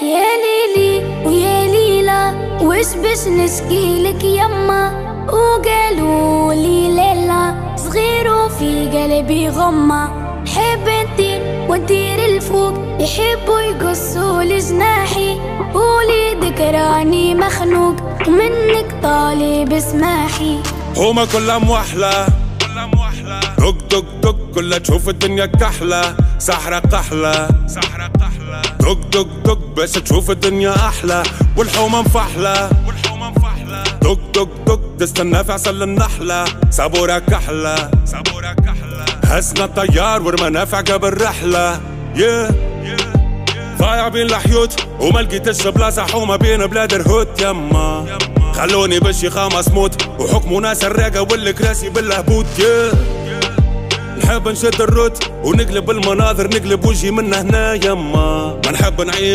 يا ليلي ويا ليلى وش باش نشكيلك يما. وقالوا لي ليلى صغير وفي قلبي غمة، حب انتي وندير الفوق يحبوا يقصوا لجناحي، وليدك راني مخنوق ومنك طالب اسماحي. هما كلها موحلة دق دق دق كلها تشوف الدنيا كحلة، سحرة قحلة دق دق دق باش تشوف الدنيا أحلى، والحومة مفحلة دق دق دق تستنى في عسل النحلة، صبورة كحلة هزنا الطيار ورمانا في عقب الرحلة. ضايع بين الحيوت وما لقيتش بلاصة حومة بين بلاد رهوت يما، خلوني بالشيخة مصموت وحكموا ناس الراقة والكراسي بالهبوط. نحب نشد الروت ونقلب المناظر، نقلب وجهي من هنا يما، ما نحب نعيش